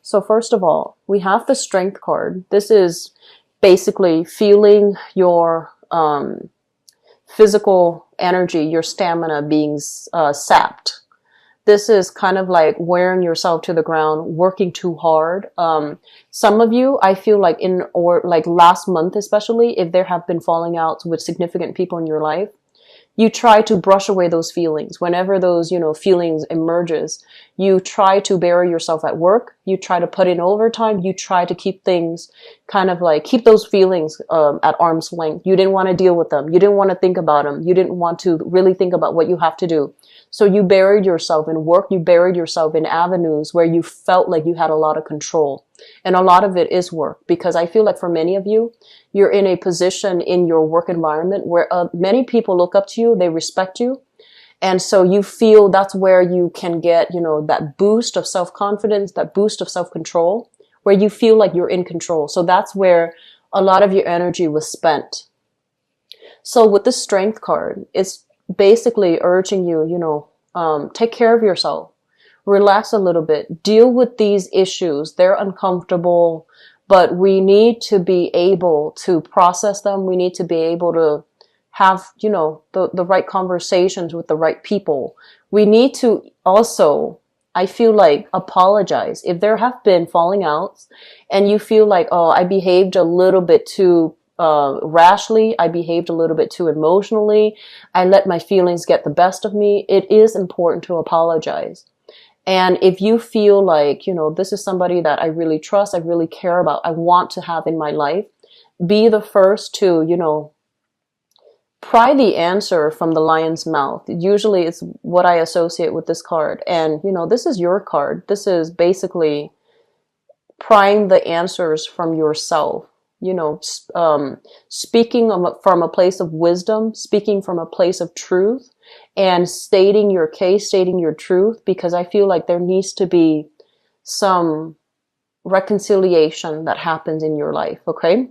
So first of all, we have the Strength card. This is basically feeling your physical energy, your stamina being sapped. This is kind of like wearing yourself to the ground, working too hard. Some of you, I feel like like last month especially, if there have been falling outs with significant people in your life, you try to brush away those feelings. Whenever those, feelings emerges, you try to bury yourself at work. You try to put in overtime. You try to keep things kind of like, keep those feelings at arm's length. You didn't want to deal with them. You didn't want to think about them. You didn't want to really think about what you have to do. So you buried yourself in work. You buried yourself in avenues where you felt like you had a lot of control. And a lot of it is work, because I feel like for many of you, you're in a position in your work environment where many people look up to you, they respect you. And so you feel that's where you can get, that boost of self-confidence, that boost of self-control, where you feel like you're in control. So that's where a lot of your energy was spent. So with the Strength card, it's basically urging you, take care of yourself. Relax a little bit. Deal with these issues. They're uncomfortable, but we need to be able to process them. We need to be able to have, the right conversations with the right people. We need to also, I feel like, apologize. If there have been falling outs and you feel like, oh, I behaved a little bit too rashly, I behaved a little bit too emotionally, I let my feelings get the best of me, it is important to apologize. And if you feel like, this is somebody that I really trust, I really care about, I want to have in my life, be the first to, pry the answer from the lion's mouth. Usually it's what I associate with this card. And, this is your card. This is basically prying the answers from yourself. Speaking from a place of wisdom, speaking from a place of truth, and stating your case, stating your truth, because I feel like there needs to be some reconciliation that happens in your life, okay?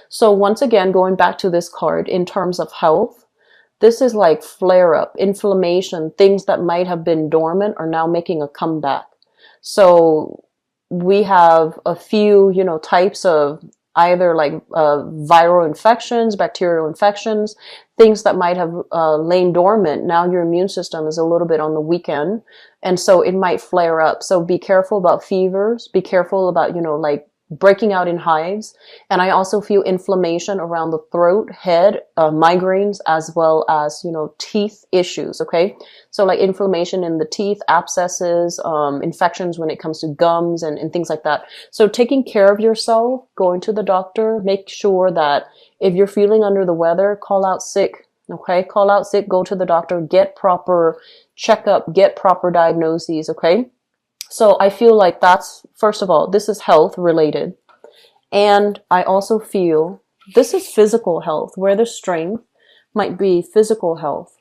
So once again, going back to this card, in terms of health, this is like flare-up, inflammation, things that might have been dormant are now making a comeback. So we have a few, types of either like viral infections, bacterial infections, things that might have lain dormant. Now your immune system is a little bit on the weekend, and so it might flare up. So be careful about fevers. Be careful about, like breaking out in hives. And I also feel inflammation around the throat, head, migraines, as well as, teeth issues. Okay. So like inflammation in the teeth, abscesses, infections when it comes to gums and things like that. So taking care of yourself, going to the doctor, make sure that if you're feeling under the weather, call out sick. Okay. Call out sick, go to the doctor, get proper checkup, get proper diagnoses. Okay. So I feel like that's, first of all, this is health related. And I also feel this is physical health, where the Strength might be physical health.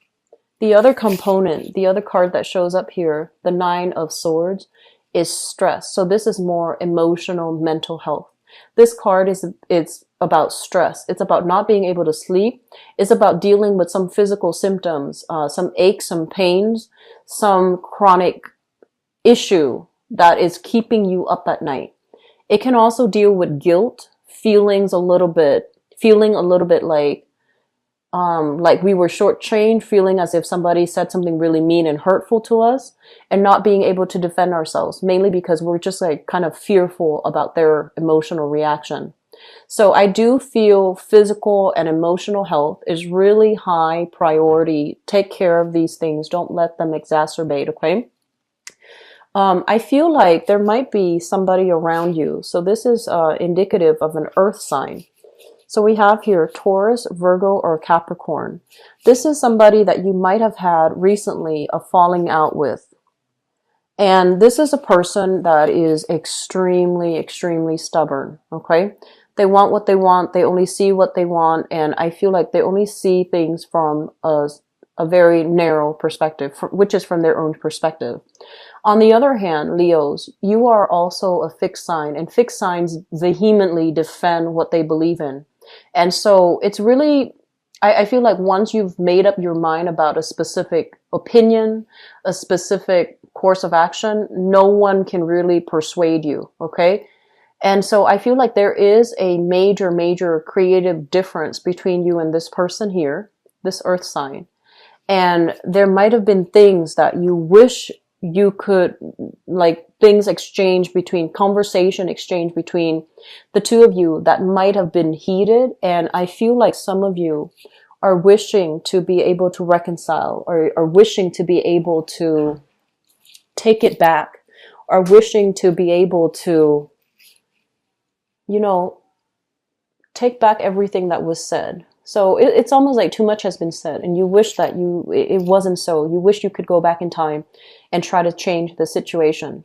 The other component, the other card that shows up here, the Nine of Swords, is stress. So this is more emotional, mental health. This card it's about stress. It's about not being able to sleep. It's about dealing with some physical symptoms, some aches, some pains, some chronic issue that is keeping you up at night. It can also deal with guilt, feeling a little bit like we were shortchanged, feeling as if somebody said something really mean and hurtful to us, and not being able to defend ourselves, mainly because we're just like kind of fearful about their emotional reaction. So I do feel physical and emotional health is really high priority. Take care of these things. Don't let them exacerbate, okay? I feel like there might be somebody around you. So this is indicative of an earth sign. So we have here Taurus, Virgo, or Capricorn. This is somebody that you might have had recently a falling out with. And this is a person that is extremely, extremely stubborn, okay? They want what they want. They only see what they want. And I feel like they only see things from a very narrow perspective, which is from their own perspective. On the other hand, Leos, you are also a fixed sign, and fixed signs vehemently defend what they believe in. And so it's really I feel like once you've made up your mind about a specific opinion, a specific course of action, no one can really persuade you. Okay. And so I feel like there is a major, major creative difference between you and this person here, this earth sign. And there might have been things that you wish you could, like things exchange between, conversation exchange between the two of you that might have been heated. And I feel like some of you are wishing to be able to reconcile, or wishing to be able to take it back, or wishing to be able to, you know, take back everything that was said. So it's almost like too much has been said, and you wish that it wasn't so. You wish you could go back in time and try to change the situation.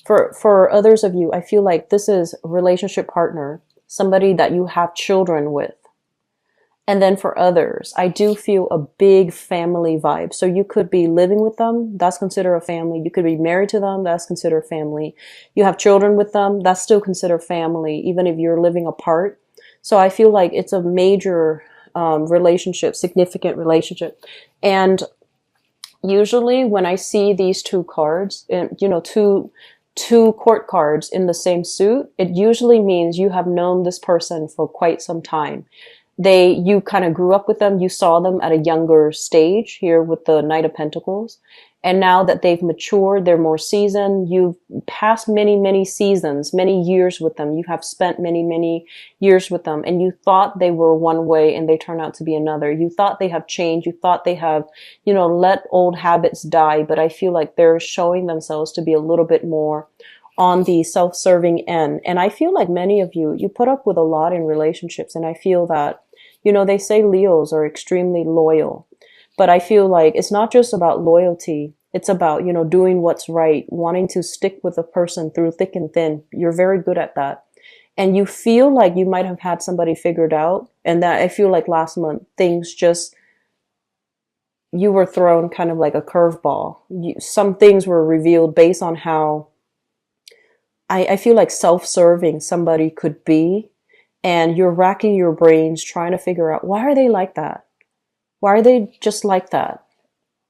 For others of you, I feel like this is a relationship partner, somebody that you have children with. And then for others, I do feel a big family vibe. So you could be living with them, that's considered a family. You could be married to them, that's considered family. You have children with them, that's still considered family, even if you're living apart. So I feel like it's a major relationship, significant relationship. And usually when I see these two cards, you know, two court cards in the same suit, it usually means you have known this person for quite some time. You kind of grew up with them, you saw them at a younger stage here with the Knight of Pentacles. And now that they've matured, they're more seasoned, you've passed many, many seasons, many years with them. You have spent many, many years with them, and you thought they were one way and they turn out to be another. You thought they have changed. You thought they have, you know, let old habits die. But I feel like they're showing themselves to be a little bit more on the self-serving end. And I feel like many of you put up with a lot in relationships. And I feel that, you know, they say Leos are extremely loyal. But I feel like it's not just about loyalty. It's about, you know, doing what's right, wanting to stick with a person through thick and thin. You're very good at that. And you feel like you might have had somebody figured out. And that I feel like last month, things just, you were thrown kind of like a curveball. Some things were revealed based on how I feel like self-serving somebody could be. And you're racking your brains trying to figure out, why are they like that? Why are they just like that?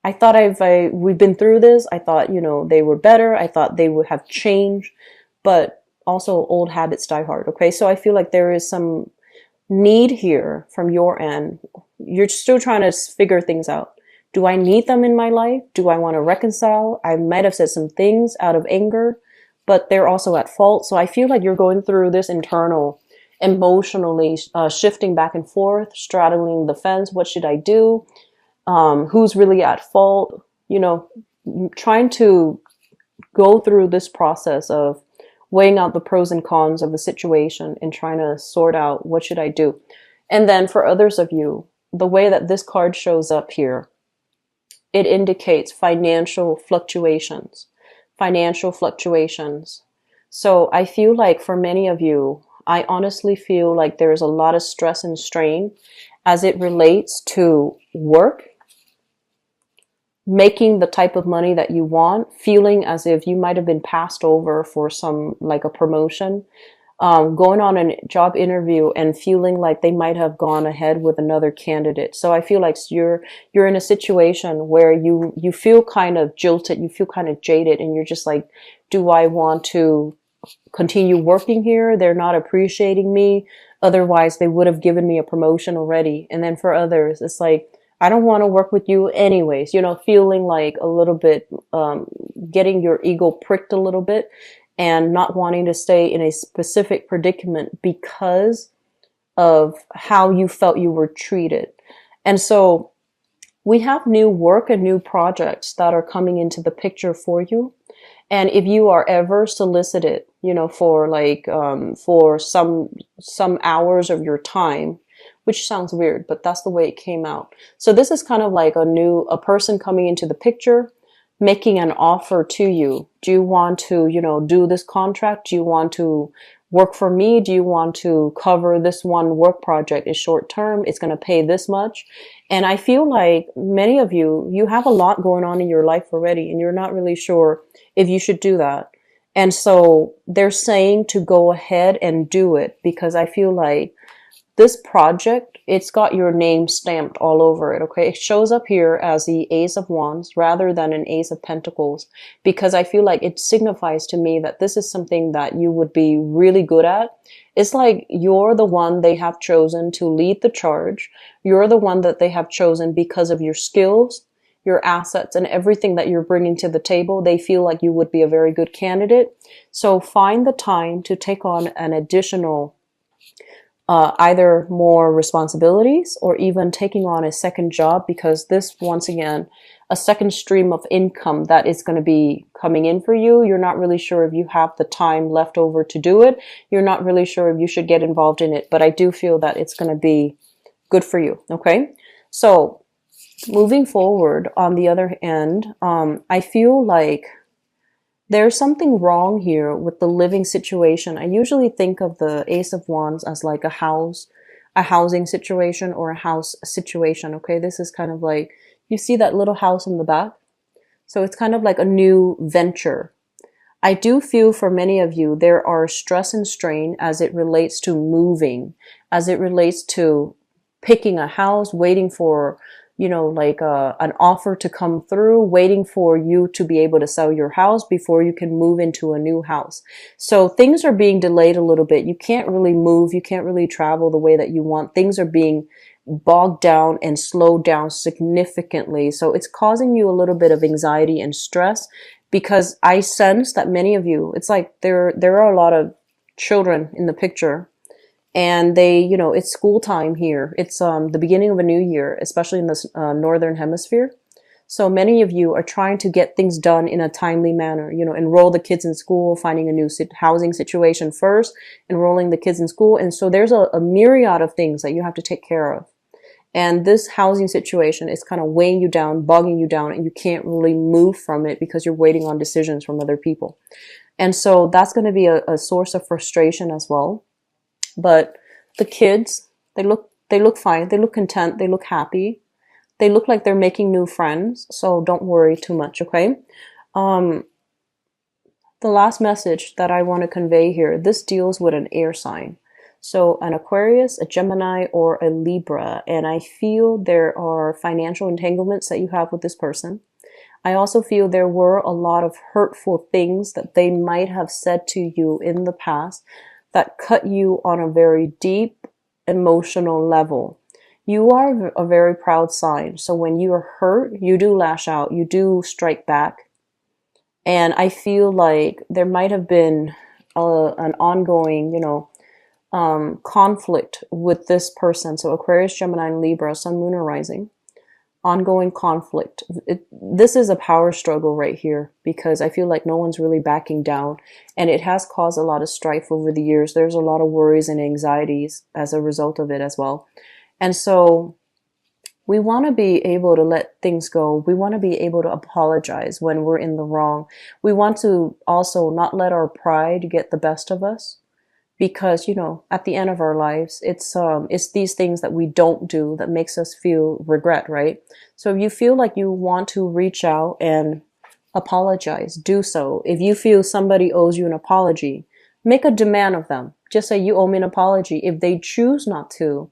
I thought we've been through this. I thought, you know, they were better. I thought they would have changed, but also old habits die hard. Okay. So I feel like there is some need here from your end. You're still trying to figure things out. Do I need them in my life? Do I want to reconcile? I might have said some things out of anger, but they're also at fault. So I feel like you're going through this internal, emotionally shifting back and forth, straddling the fence. What should I do? Who's really at fault? You know, trying to go through this process of weighing out the pros and cons of the situation and trying to sort out, what should I do? And then for others of you, the way that this card shows up here, it indicates financial fluctuations. Financial fluctuations. So I feel like for many of you, I honestly feel like there's a lot of stress and strain as it relates to work, making the type of money that you want, feeling as if you might have been passed over for some, like a promotion, going on a job interview and feeling like they might have gone ahead with another candidate. So I feel like you're in a situation where you feel kind of jilted, you feel kind of jaded, and you're just like, do I want to continue working here? They're not appreciating me. Otherwise, they would have given me a promotion already. And then for others, it's like, I don't want to work with you anyways, you know, feeling like a little bit, getting your ego pricked a little bit and not wanting to stay in a specific predicament because of how you felt you were treated. And so we have new work and new projects that are coming into the picture for you. And if you are ever solicited, you know, for like, for some hours of your time, which sounds weird, but that's the way it came out. So this is kind of like a person coming into the picture, making an offer to you. Do you want to, you know, do this contract? Do you want to work for me? Do you want to cover this one work project? It's short term. It's going to pay this much. And I feel like many of you have a lot going on in your life already, and you're not really sure if you should do that. And so they're saying to go ahead and do it, because I feel like this project, it's got your name stamped all over it, okay? It shows up here as the Ace of Wands rather than an Ace of Pentacles, because I feel like it signifies to me that this is something that you would be really good at. It's like you're the one they have chosen to lead the charge. You're the one that they have chosen because of your skills, your assets, and everything that you're bringing to the table. They feel like you would be a very good candidate. So find the time to take on an additional either more responsibilities or even taking on a second job, because this, once again, a second stream of income that is going to be coming in for you. You're not really sure if you have the time left over to do it. You're not really sure if you should get involved in it, but I do feel that it's going to be good for you. Okay. So moving forward, on the other end, I feel like there's something wrong here with the living situation. I usually think of the Ace of Wands as like a housing situation or a house situation. Okay, this is kind of like, you see that little house in the back? So it's kind of like a new venture. I do feel for many of you, there are stress and strain as it relates to moving, as it relates to picking a house, waiting for, you know, like an offer to come through, waiting for you to be able to sell your house before you can move into a new house. So things are being delayed a little bit. You can't really move. You can't really travel the way that you want. Things are being bogged down and slowed down significantly. So it's causing you a little bit of anxiety and stress, because I sense that many of you, it's like there are a lot of children in the picture. And they, you know, it's school time here. It's the beginning of a new year, especially in the northern hemisphere. So many of you are trying to get things done in a timely manner. You know, enroll the kids in school, finding a new housing situation first, enrolling the kids in school. And so there's a myriad of things that you have to take care of. And this housing situation is kind of weighing you down, bogging you down, and you can't really move from it because you're waiting on decisions from other people. And so that's going to be a source of frustration as well. But the kids, they look fine. They look content. They look happy. They look like they're making new friends. So don't worry too much, okay? The last message that I want to convey here, this deals with an air sign. So an Aquarius, a Gemini, or a Libra. And I feel there are financial entanglements that you have with this person. I also feel there were a lot of hurtful things that they might have said to you in the past that cut you on a very deep emotional level. You are a very proud sign. So when you are hurt, you do lash out, you do strike back. And I feel like there might have been an ongoing, you know, conflict with this person. So Aquarius, Gemini, and Libra, Sun, Moon, or Rising. Ongoing conflict. This is a power struggle right here, because I feel like no one's really backing down, and it has caused a lot of strife over the years. There's a lot of worries and anxieties as a result of it as well. And so we want to be able to let things go. We want to be able to apologize when we're in the wrong. We want to also not let our pride get the best of us. Because, you know, at the end of our lives, it's these things that we don't do that makes us feel regret, right? So if you feel like you want to reach out and apologize, do so. If you feel somebody owes you an apology, make a demand of them. Just say, you owe me an apology. If they choose not to,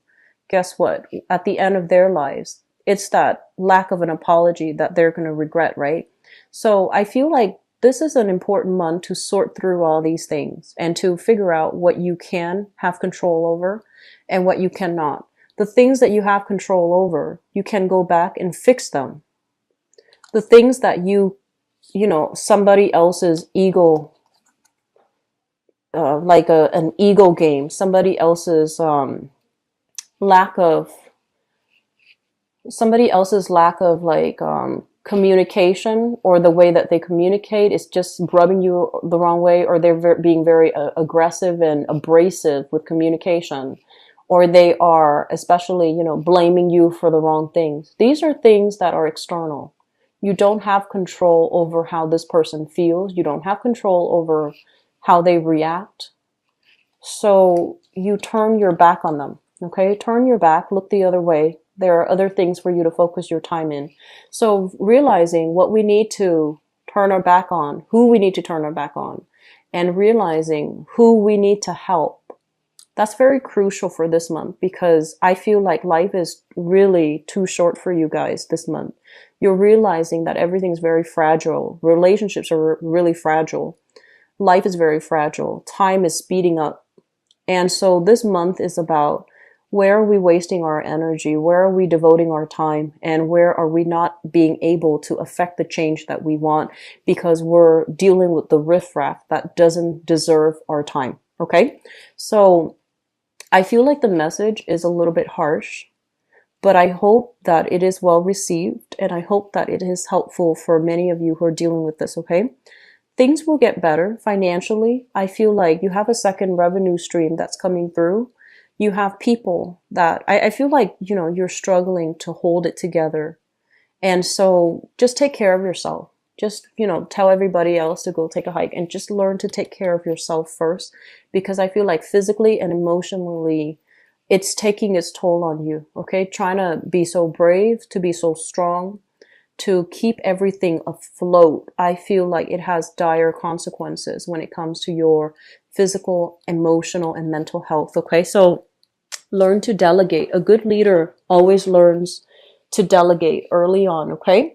guess what? At the end of their lives, it's that lack of an apology that they're going to regret, right? So I feel like this is an important month to sort through all these things and to figure out what you can have control over and what you cannot. The things that you have control over, you can go back and fix them. The things that you know, somebody else's ego, like an ego game, somebody else's lack of like communication, or the way that they communicate is just rubbing you the wrong way, or they're being very aggressive and abrasive with communication, or they are especially, you know, blaming you for the wrong things. These are things that are external. You don't have control over how this person feels. You don't have control over how they react. So you turn your back on them, okay? Turn your back, look the other way. There are other things for you to focus your time in. So realizing what we need to turn our back on, who we need to turn our back on, and realizing who we need to help. That's very crucial for this month because I feel like life is really too short for you guys this month. You're realizing that everything's very fragile. Relationships are really fragile. Life is very fragile. Time is speeding up. And so this month is about where are we wasting our energy? Where are we devoting our time? And where are we not being able to affect the change that we want because we're dealing with the riffraff that doesn't deserve our time? Okay. So I feel like the message is a little bit harsh, but I hope that it is well received and I hope that it is helpful for many of you who are dealing with this. Okay. Things will get better financially. I feel like you have a second revenue stream that's coming through. You have people that I feel like, you're struggling to hold it together. And so just take care of yourself. Just, tell everybody else to go take a hike and just learn to take care of yourself first, because I feel like physically and emotionally, it's taking its toll on you. Okay. Trying to be so brave, to be so strong, to keep everything afloat. I feel like it has dire consequences when it comes to your physical, emotional, and mental health. Okay. So learn to delegate. A good leader always learns to delegate early on. Okay.